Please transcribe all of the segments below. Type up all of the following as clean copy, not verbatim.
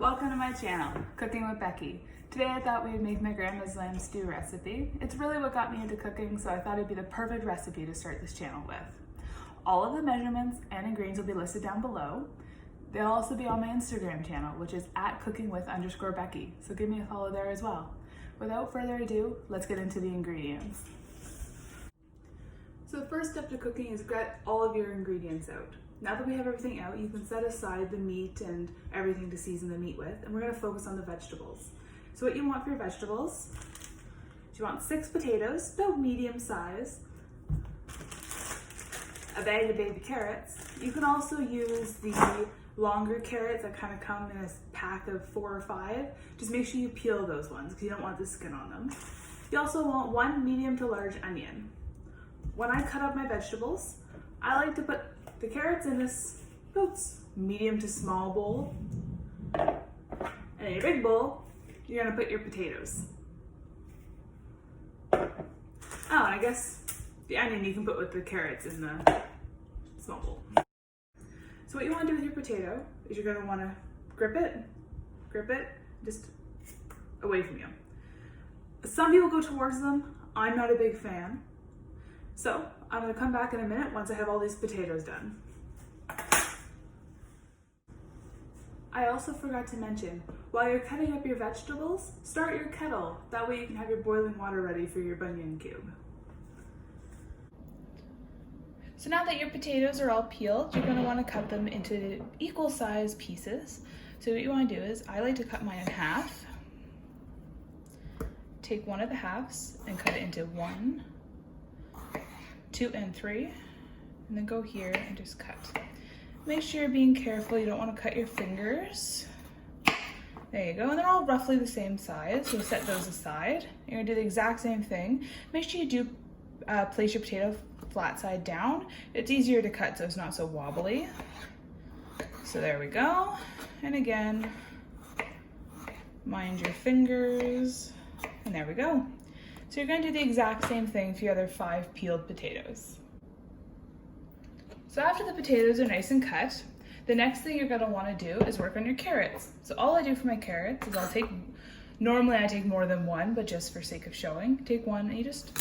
Welcome to my channel, Cooking with Becky. Today I thought we'd make my grandma's lamb stew recipe. It's really what got me into cooking, so I thought it'd be the perfect recipe to start this channel with. All of the measurements and ingredients will be listed down below. They'll also be on my Instagram channel, which is @cookingwith_Becky, so give me a follow there as well. Without further ado, let's get into the ingredients. So the first step to cooking is get all of your ingredients out. Now that we have everything out, you can set aside the meat and everything to season the meat with, and we're gonna focus on the vegetables. So what you want for your vegetables, is you want 6 potatoes, about medium size, a bag of baby carrots. You can also use the longer carrots that kind of come in a pack of 4 or 5. Just make sure you peel those ones because you don't want the skin on them. You also want 1 medium to large onion. When I cut up my vegetables, I like to put the carrots in this medium to small bowl. And in your big bowl, you're gonna put your potatoes. Oh, and I guess the onion you can put with the carrots in the small bowl. So what you wanna do with your potato is you're gonna wanna grip it, just away from you. Some people go towards them. I'm not a big fan. So I'm gonna come back in a minute once I have all these potatoes done. I also forgot to mention, while you're cutting up your vegetables, start your kettle. That way you can have your boiling water ready for your bouillon cube. So now that your potatoes are all peeled, you're gonna wanna cut them into equal size pieces. So what you wanna do is, I like to cut mine in half. Take one of the halves and cut it into 1, 2, and 3, and then go here and just cut. Make sure you're being careful, you don't want to cut your fingers. There you go, and they're all roughly the same size, so set those aside. You're gonna do the exact same thing. Make sure you do place your potato flat side down. It's easier to cut so it's not so wobbly. So there we go, and again, mind your fingers, and there we go. So you're gonna do the exact same thing for your other 5 peeled potatoes. So after the potatoes are nice and cut, the next thing you're gonna wanna do is work on your carrots. So all I do for my carrots is normally I take more than 1, but just for sake of showing, take 1 and you just,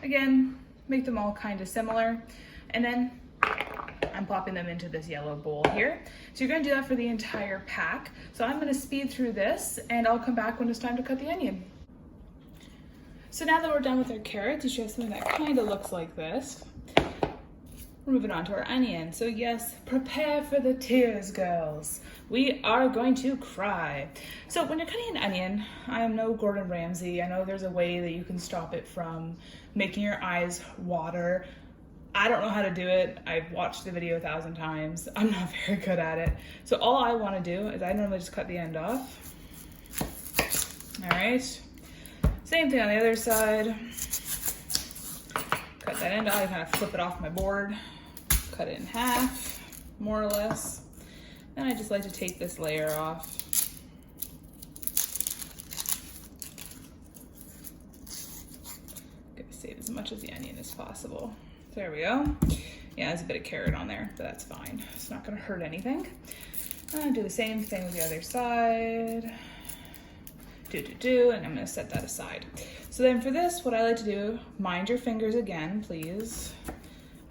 again, make them all kind of similar. And then I'm popping them into this yellow bowl here. So you're gonna do that for the entire pack. So I'm gonna speed through this and I'll come back when it's time to cut the onion. So now that we're done with our carrots, you should have something that kind of looks like this. We're moving on to our onion. So yes, prepare for the tears, girls. We are going to cry. So when you're cutting an onion, I am no Gordon Ramsay. I know there's a way that you can stop it from making your eyes water. I don't know how to do it. I've watched the video 1,000 times. I'm not very good at it. So all I want to do is I normally just cut the end off. All right. Same thing on the other side. Cut that end off. I kind of flip it off my board. Cut it in half, more or less. Then I just like to take this layer off. Gonna save as much of the onion as possible. There we go. Yeah, there's a bit of carrot on there, but that's fine. It's not gonna hurt anything. I'll do the same thing with the other side. And I'm gonna set that aside. So then for this, what I like to do, mind your fingers again, please.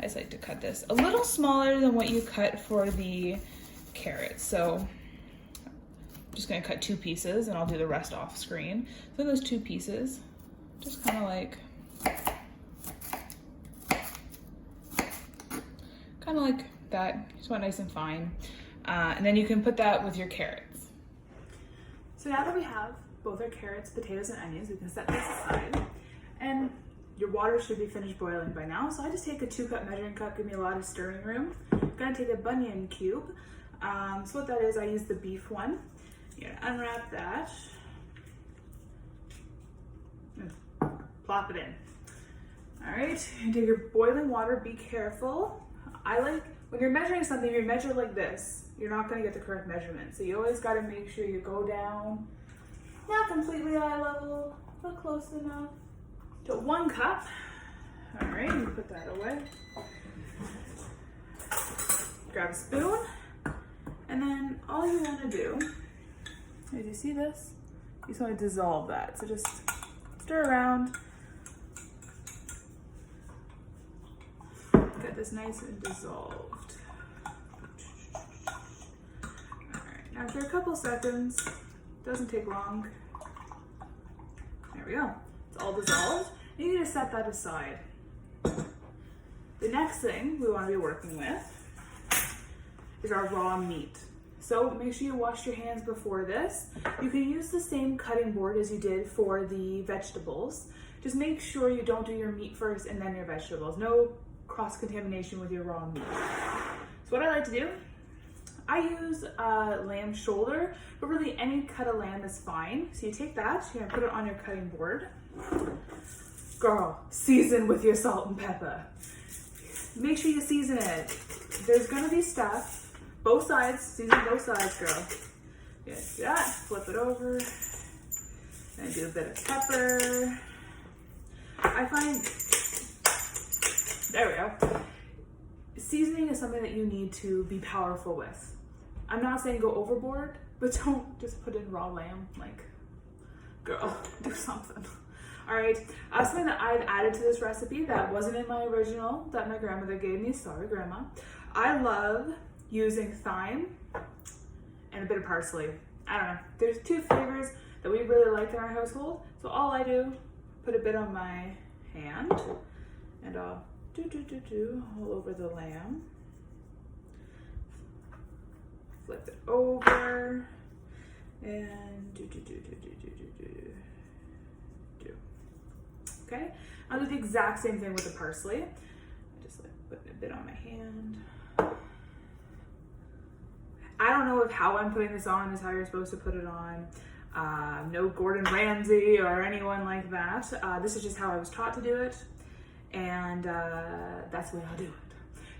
I just like to cut this a little smaller than what you cut for the carrots. So I'm just gonna cut 2 pieces and I'll do the rest off screen. So those 2 pieces, just kind of like that, just want nice and fine. And then you can put that with your carrots. So now that we have both our carrots, potatoes, and onions, we can set this aside. And your water should be finished boiling by now. So I just take a 2-cup measuring cup, give me a lot of stirring room. I'm gonna take a bouillon cube. So what that is, I use the beef one. You're gonna unwrap that. And plop it in. All right, and take your boiling water, be careful. When you're measuring something, you measure like this. You're not gonna get the correct measurement. So you always gotta make sure you go down, not completely eye level, but close enough to 1 cup. All right, you put that away. Grab a spoon And then all you want to do, as you see this, you just want to dissolve that. So just stir around. Get this nice and dissolved. Alright, now after a couple seconds, doesn't take long. There we go. It's all dissolved. You need to set that aside. The next thing we want to be working with is our raw meat. So make sure you wash your hands before this. You can use the same cutting board as you did for the vegetables. Just make sure you don't do your meat first and then your vegetables. No cross-contamination with your raw meat. So what I like to do, I use lamb shoulder, but really any cut of lamb is fine. So you take that, you're gonna put it on your cutting board. Girl, season with your salt and pepper. Make sure you season it. There's gonna be stuff, both sides, season both sides, girl. Yeah, do that, flip it over, and do a bit of pepper. I find, there we go. Seasoning is something that you need to be powerful with. I'm not saying go overboard, but don't just put in raw lamb. Like, girl, do something. All right, something that I've added to this recipe that wasn't in my original that my grandmother gave me, sorry grandma. I love using thyme and a bit of parsley. I don't know, there's two flavors that we really like in our household. So all I do, put a bit on my hand and I'll do all over the lamb. Flip it over and do. Okay, I'll do the exact same thing with the parsley. I just like putting a bit on my hand. I don't know if how I'm putting this on is how you're supposed to put it on. No Gordon Ramsay or anyone like that. This is just how I was taught to do it, and that's the way I'll do it.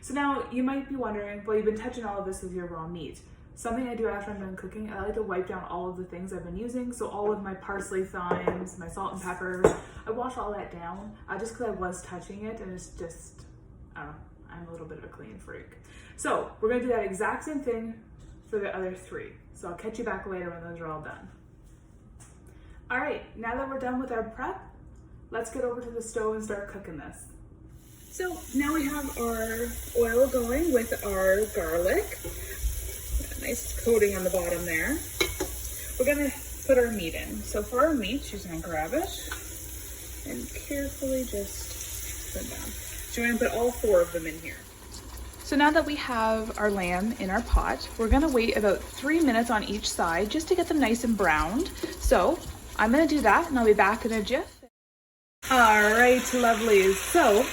So now you might be wondering, well, you've been touching all of this with your raw meat. Something I do after I'm done cooking, I like to wipe down all of the things I've been using. So all of my parsley, thymes, my salt and pepper, I wash all that down just because I was touching it, and it's just, I don't know, I'm a little bit of a clean freak. So we're gonna do that exact same thing for the other three. So I'll catch you back later when those are all done. All right, now that we're done with our prep, let's get over to the stove and start cooking this. So now we have our oil going with our garlic. A nice coating on the bottom there. We're gonna put our meat in. So for our meat, she's gonna grab it and carefully just put it down. So we're gonna put all 4 of them in here. So now that we have our lamb in our pot, we're gonna wait about 3 minutes on each side just to get them nice and browned. So I'm gonna do that and I'll be back in a jiff. All right, lovelies. So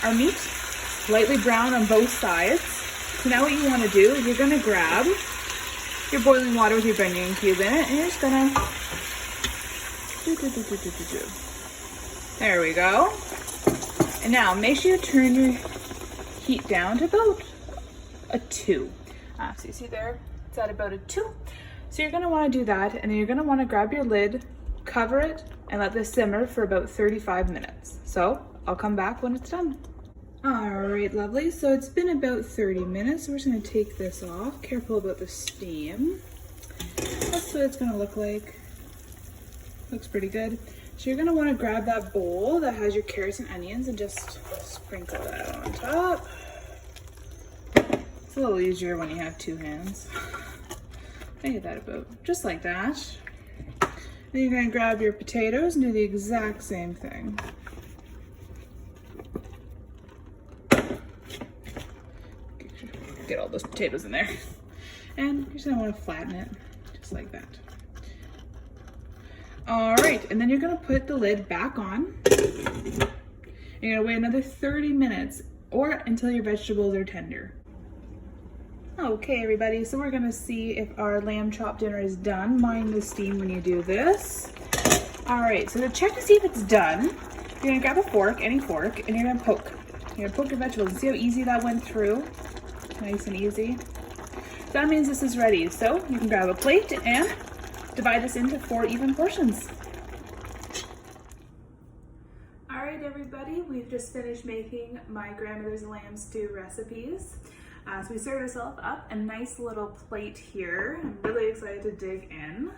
our meat, slightly brown on both sides. So now what you want to do is you're going to grab your boiling water with your bouillon cube in it, and you're just going to There we go. And now make sure you turn your heat down to about a 2. So you see there, it's at about a 2. So you're going to want to do that, and then you're going to want to grab your lid, cover it, and let this simmer for about 35 minutes. So I'll come back when it's done. All right, lovely. So it's been about 30 minutes. So we're just gonna take this off. Careful about the steam. That's what it's gonna look like. Looks pretty good. So you're gonna wanna grab that bowl that has your carrots and onions and just sprinkle that on top. It's a little easier when you have 2 hands. I get that about just like that. Then you're gonna grab your potatoes and do the exact same thing. Get all those potatoes in there. And you're just gonna wanna flatten it, just like that. All right, and then you're gonna put the lid back on. You're gonna wait another 30 minutes or until your vegetables are tender. Okay, everybody, so we're gonna see if our lamb chop dinner is done. Mind the steam when you do this. All right, so to check to see if it's done, you're gonna grab a fork, any fork, and you're gonna poke. You're gonna poke your vegetables and see how easy that went through. Nice and easy. So that means this is ready. So you can grab a plate and divide this into 4 even portions. All right, everybody, we've just finished making my grandmother's lamb stew recipes. So we served ourselves up a nice little plate here. I'm really excited to dig in.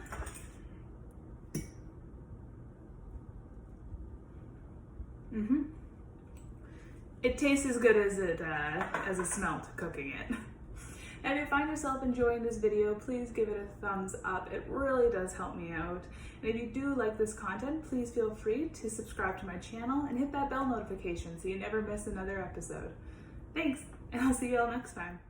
It tastes as good as it smelled cooking it. And if you find yourself enjoying this video, please give it a thumbs up. It really does help me out. And if you do like this content, please feel free to subscribe to my channel and hit that bell notification so you never miss another episode. Thanks, and I'll see you all next time.